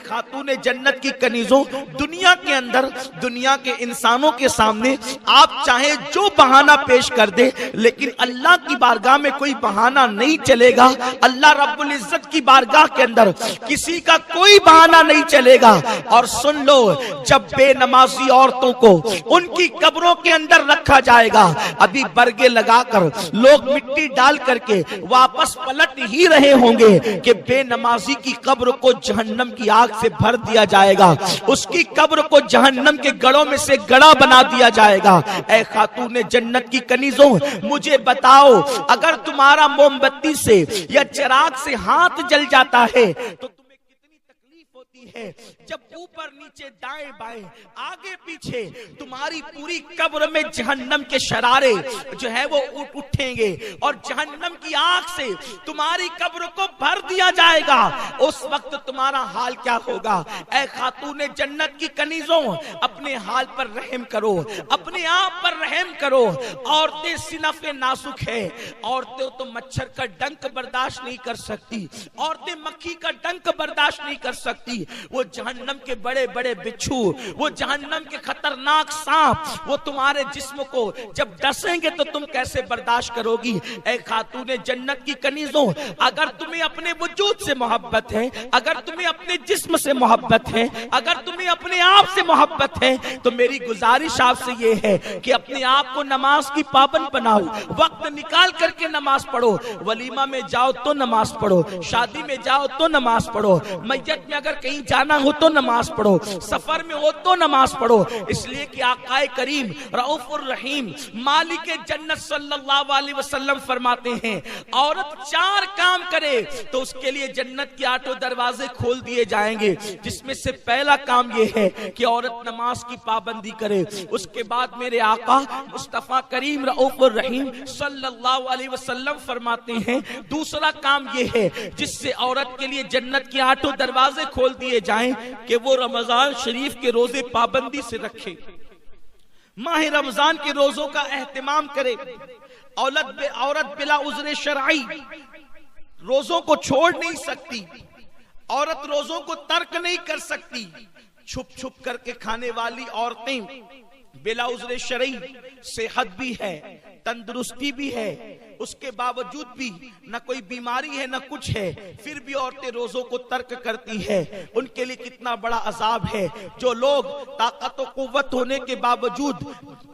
खातून जन्नत की कनीजों, दुनिया के अंदर दुनिया के इंसानों के सामने आप चाहे जो बहाना पेश कर दे, लेकिन अल्लाह की बारगाह में कोई बहाना नहीं चलेगा। अल्लाह रब्बुल इज्जत की बारगाह के अंदर किसी का कोई बहाना नहीं चलेगा। और सुन लो, जब बेनमाजी औरतों को उनकी कब्रों के अंदर रखा जाएगा, अभी बरगे लगाकर लोग मिट्टी डाल करके वापस पलट ही रहे होंगे कि बेनमाजी की कब्र को जहन्नम की आग से भर दिया जाएगा, उसकी कब्र को जहन्नम के गड़ों में से गड़ा बना दिया जाएगा। ऐ खातून जन्नत की कनीजों, मुझे बताओ, अगर तुम्हारा मोमबत्ती से या चिराग से हाथ जल जाता है तो तुम्हें कितनी तकलीफ होती है जब ऊपर नीचे दाएं बाएं आगे पीछे तुम्हारी पूरी कब्र में जहन्नम के शरारे जो है वो उठेंगे और जहन्नम की आग से तुम्हारी कब्र को भर दिया जाएगा। उस वक्त तुम्हारा हाल क्या होगा? ऐ खातून जन्नत की कनीजों, अपने हाल पर रहम करो, अपने आप पर रहम करो। औरतें सिनफे नाजुक है, औरतें तो मच्छर का डंक बर्दाश्त नहीं कर सकती, औरतें मक्खी का डंक बर्दाश्त नहीं कर सकती। वो जहन्नम के बड़े बड़े बिच्छू, वो जहन्नम के खतरनाक सांप, वो तुम्हारे जिस्म को जब डसेंगे तो तुम कैसे बर्दाश्त करोगी? ऐ खातून जन्नत की कनीजों, अगर तुम्हें अपने वजूद से मोहब्बत है, अगर तुम्हें अपने जिस्म से मोहब्बत है, अगर तुम्हें अपने आप से मोहब्बत है, तो मेरी गुजारिश आपसे ये है कि अपने आप को नमाज की पाबंद बनाओ, वक्त निकाल करके नमाज पढ़ो। वलीमा में जाओ तो नमाज पढ़ो, शादी में जाओ तो नमाज पढ़ो, मैयत में अगर कहीं जाना हो तो नमाज पढ़ो, सफर में हो तो नमाज पढ़ो। इसलिए कि आकाए करीम रऊफुर रहीम मालिक जन्नत सल्लल्लाहु अलैहि वसल्लम फरमाते हैं, औरत 4 काम करे तो उसके लिए जन्नत के 8 दरवाजे खोल दिए जाएंगे। जिसमें से पहला काम यह है कि औरत नमाज की पाबंदी करे। उसके बाद मेरे आका मुस्तफा करीम रऊफुर रहीम सल्लल्लाहु अलैहि वसल्लम फरमाते हैं, दूसरा काम यह है जिससे औरत के लिए जन्नत के 8 दरवाजे खोल दिए जाएं कि वो रमजान शरीफ के रोजे पाबंदी से रखे, माह रमजान के रोजों का एहतमाम करे। औरत बिला उज़्र शरई रोजों को छोड़ नहीं सकती, औरत रोजों को तर्क नहीं कर सकती। छुप छुप करके खाने वाली औरतें बिला उज़्र शरई, सेहत भी है, तंदुरुस्ती भी है, उसके बावजूद भी न कोई बीमारी है न कुछ है, फिर भी औरतें रोजों को तर्क करती है। उनके लिए कितना बड़ा अजाब है। जो लोग ताकत और कुव्वत होने के बावजूद,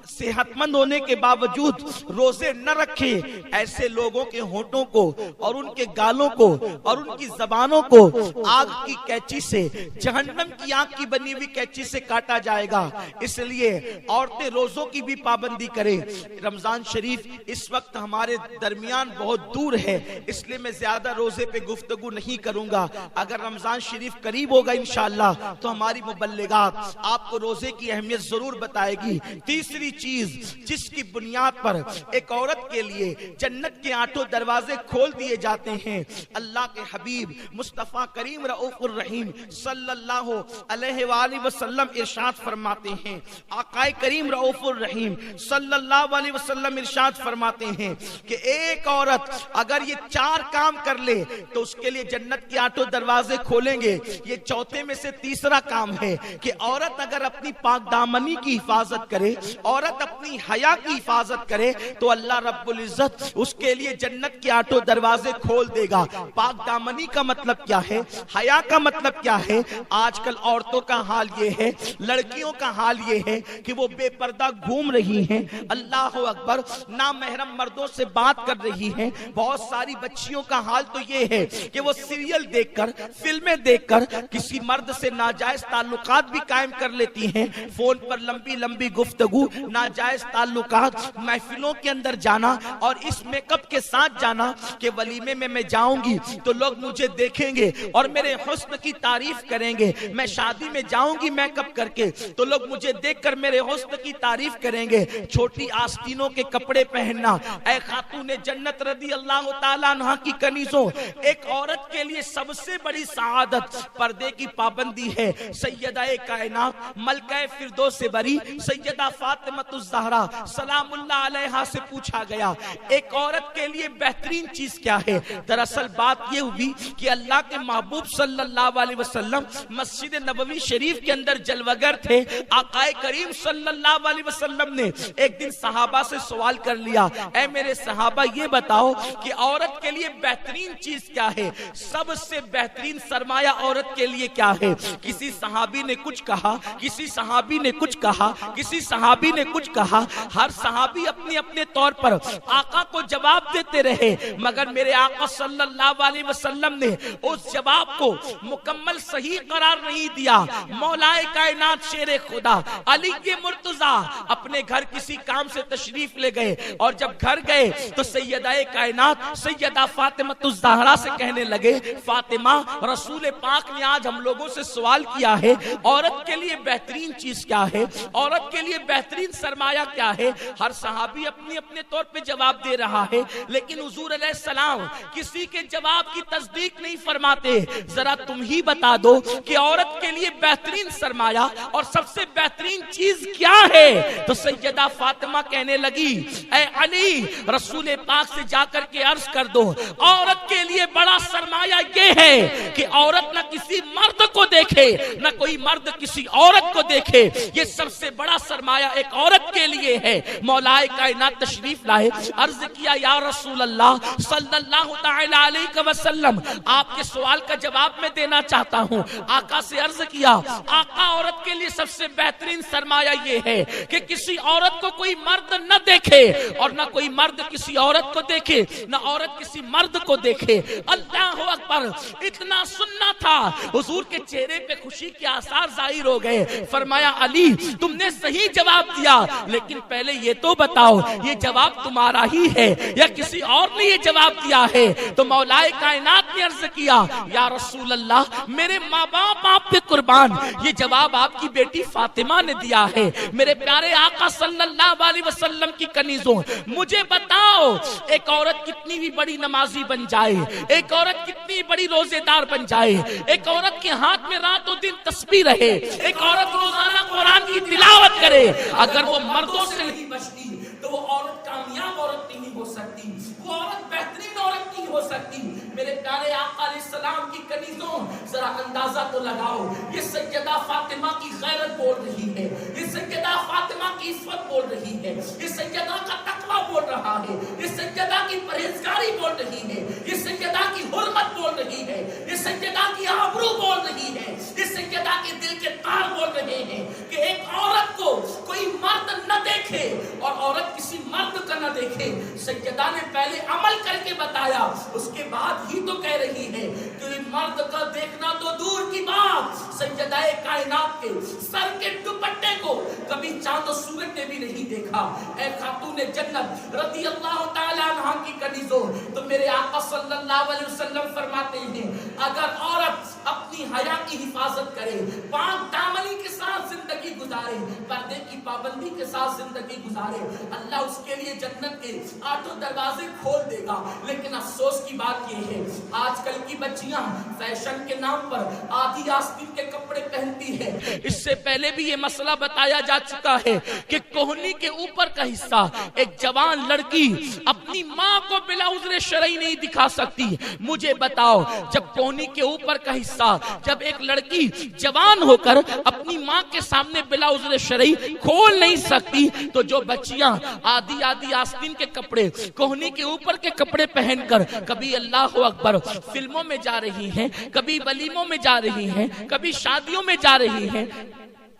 सेहतमंद होने के बावजूद रोजे न रखे, ऐसे लोगों के होठों को और उनके गालों को और उनकी जबानों को आग की कैंची से, जहन्नम की आग की बनी हुई कैंची से काटा जाएगा। इसलिए औरतें रोजों की भी पाबंदी करें। रमजान शरीफ इस वक्त हमारे दरमियान बहुत दूर है, इसलिए मैं ज्यादा रोजे पे गुफ्तगू नहीं करूंगा। अगर रमजान शरीफ करीब होगा इंशाअल्लाह तो हमारी मुबल्लिगात आपको रोजे की अहमियत जरूर बताएगी। तीसरी चीज जिसकी बुनियाद पर एक औरत के लिए जन्नत के 8 दरवाजे खोल दिए जाते हैं, अल्लाह के हबीब मुस्तफा करीम रऊफुर रहीम सल्लल्लाहु अलैहि वसल्लम इरशाद फरमाते हैं, आकाए करीम रऊफुर रहीम सल्लल्लाहु अलैहि वसल्लम इरशाद फरमाते हैं कि एक औरत अगर ये 4 काम कर ले तो उसके लिए जन्नत के 8 दरवाजे खोलेंगे। ये चौथे में से तीसरा काम है कि औरत अगर अपनी पाक दामनी की हिफाजत करे, औरत अपनी हया की हिफाजत करे, तो अल्लाह रब्बुल इज्जत उसके लिए जन्नत के 8 दरवाजे खोल देगा। पाक दामनी का मतलब क्या है? हया का मतलब क्या है? आजकल औरतों का हाल ये है, लड़कियों का हाल ये है कि वो बेपर्दा घूम रही हैं, अल्लाह अकबर, ना महरम मर्दों से बात कर रही हैं। बहुत सारी बच्चियों का हाल तो ये है कि वो सीरियल देखकर, फिल्में देखकर किसी मर्द से नाजायज ताल्लुकात भी कायम कर लेती हैं। फोन पर लंबी लंबी गुफ्तगू, नाजायज ताल्लुकात, महफिलों के अंदर जाना और इस मेकअप के साथ जाना कि वलीमे में मैं जाऊंगी तो लोग मुझे देखेंगे और मेरे हुस्न की तारीफ करेंगे। मैं शादी में जाऊंगी मेकअप करके तो लोग मुझे देखकर मेरे हुस्न की तारीफ करेंगे। छोटी आस्तीनों के कपड़े पहनना, ऐ खातून खातून जन्नत रदी अल्लाह ताला अन्हा की कनीजों, एक औरत के लिए सबसे बड़ी सआदत पर्दे की पाबंदी है। सैयदा कायनात मलका फिरदौस से बरी सैयदा फातिमतुज़ ज़हरा सलामुल्लाह अलैहा से पूछा गया, एक औरत के लिए बेहतरीन चीज क्या है? दरअसल बात ये हुई कि अल्लाह के महबूब सल्लल्लाहु अलैहि वसल्लम मस्जिद नबवी शरीफ के अंदर जलवगर थे। आकाए करीम सल्लल्लाहु अलैहि वसल्लम ने एक दिन सहाबा से सवाल कर लिया, ऐ मेरे सहाबा ये बताओ कि औरत के लिए बेहतरीन चीज क्या है? सबसे बेहतरीन सरमाया औरत के लिए क्या है? किसी सहाबी ने कुछ कहा, किसी सहाबी ने कुछ कहा, किसी सहाबी ने कुछ कहा। हर सहाबी अपने अपने तौर पर आका को जवाब देते रहे, मगर मेरे आका सल्लल्लाहु अलैहि वसल्लम ने उस जवाब को मुकम्मल सही करार नहीं दिया। मौलाए कायनात शेरे खुदा अली के मुर्तजा अपने घर किसी काम से तशरीफ ले गए और जब घर गए तो सैयदा कायनात सैयदा फातिमतुज़ ज़हरा से कहने लगे, फातिमा रसूल पाक ने आज हम लोगों से सवाल किया है, औरत के लिए बेहतरीन चीज क्या है? औरत के लिए बेहतरीन सरमाया क्या है? हर सहाबी अपने अपने तौर पे जवाब दे रहा है, लेकिन हुजूर अलैहिस्सलाम किसी के जवाब की तस्दीक नहीं फरमाते। जरा तुम ही बता दो कि औरत के लिए बेहतरीन सरमाया और सबसे बेहतरीन चीज क्या है? तो सैयदा फातिमा कहने लगी, ऐ अली रसूल पाक से जाकर के अर्ज कर दो, औरत के लिए बड़ा सरमाया ये है कि औरत न किसी मर्द को देखे, न कोई मर्द किसी औरत को देखे। ये सबसे बड़ा सरमाया एक औरत के लिए है। मौलाए कायनात तशरीफ लाए, अर्ज किया, या रसूल अल्लाह सल्लल्लाहु तआला अलैहि वसल्लम, आपके सवाल का जवाब मैं देना चाहता हूँ। आका से अर्ज किया, आका औरत के लिए सबसे बेहतरीन सरमाया ये है कि किसी औरत को कोई मर्द न देखे और न कोई मर्द किसी औरत को देखे, न औरत किसी मर्द को देखे। अल्लाह अकबर। इतना सुनना था, हुजूर के चेहरे पे खुशी के आसार जाहिर हो गए। फरमाया, अली तुमने सही जवाब दिया, लेकिन पहले ये तो बताओ ये जवाब तुम्हारा ही है या किसी और ने ये जवाब दिया है? तो मौलाए कायनात ने अर्ज किया, या रसूल अल्लाह मेरे माँ बाप आप पे कुर्बान, ये जवाब आपकी बेटी फातिमा ने दिया है। मेरे प्यारे आका सल्लल्लाहु अलैहि वसल्लम की कनीजों, मुझे बताओ एक औरत कितनी भी बड़ी नमाजी बन जाए, एक औरत कितनी बड़ी रोजेदार बन जाए, एक औरत के हाथ में रातों दिन तस्बीह रहे, एक औरत रोजाना कुरान की तिलावत करे, अगर वो मर्दों से नहीं बचती तो वो औरत कामयाब औरत नहीं हो सकती, वो औरत बेहतरीन औरत नहीं हो सकती। मेरे प्यारे आका अलैहिस्सलाम की कनीजों, जरा अंदाजा तो लगाओ, ये सैयदा फातिमा की गैरत बोल रही है, ये सैयदा फातिमा की इस्फत बोल रही है, ये सैयदा का तकवा बोल रहा है, ये सैयदा की परहेजगारी बोल रही है, ये सैयदा की हुर्मत बोल रही है, ये सैयदा की आबरू बोल रही है, ये सैयदा के दिल के तार बोल रहे हैं कि एक औरत को कोई मर्द न देखे और औरत किसी मर्द का न देखे। सैयदा ने पहले अमल करके बताया, उसके बाद ही तो कह रही है कि मर्द का देखना तो दूर की बात, सैयदा कायनात के सर के दुपट्टे को कभी चांद और सूरज ने भी नहीं देखा। ऐ खातून जन्नत रज़ी अल्लाह ताला अन्हा की कनीजों, तो मेरे आका सल्लल्लाहु अलैहि वसल्लम फरमाते हैं, अगर औरत अपनी हया की हिफाजत करे, पाक दामनी के साथ जिंदगी गुजारे, पर्दे की पाबंदी के साथ जिंदगी गुजारे, अल्लाह उसके लिए जन्नत के 8 दरवाजे खोल देगा। लेकिन अफसोस की बात यह है, आजकल की बच्चियां फैशन के नाम पर आधी आस्तीन के कपड़े पहनती है। इससे पहले भी ये मसला बताया जा चुका है कि कोहनी के ऊपर का हिस्सा एक जवान लड़की अपनी माँ को बिला उज़्र शरई नहीं दिखा सकती। मुझे बताओ, जब कोहनी के ऊपर का हिस्सा जब एक लड़की जवान होकर अपनी माँ के सामने बिला उज़्र शरई खोल नहीं सकती, तो जो बच्चियां आधी आस्तीन के कपड़े, कोहनी के ऊपर के कपड़े पहनकर कभी अल्लाह अकबर फिल्मों में जा रही हैं, कभी वलीमों में जा रही हैं, कभी शादियों में जा रही हैं,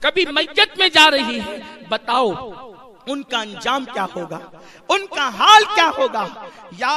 कभी मैयत में जा रही हैं, बताओ उनका अंजाम क्या होगा, उनका हाल क्या होगा? याद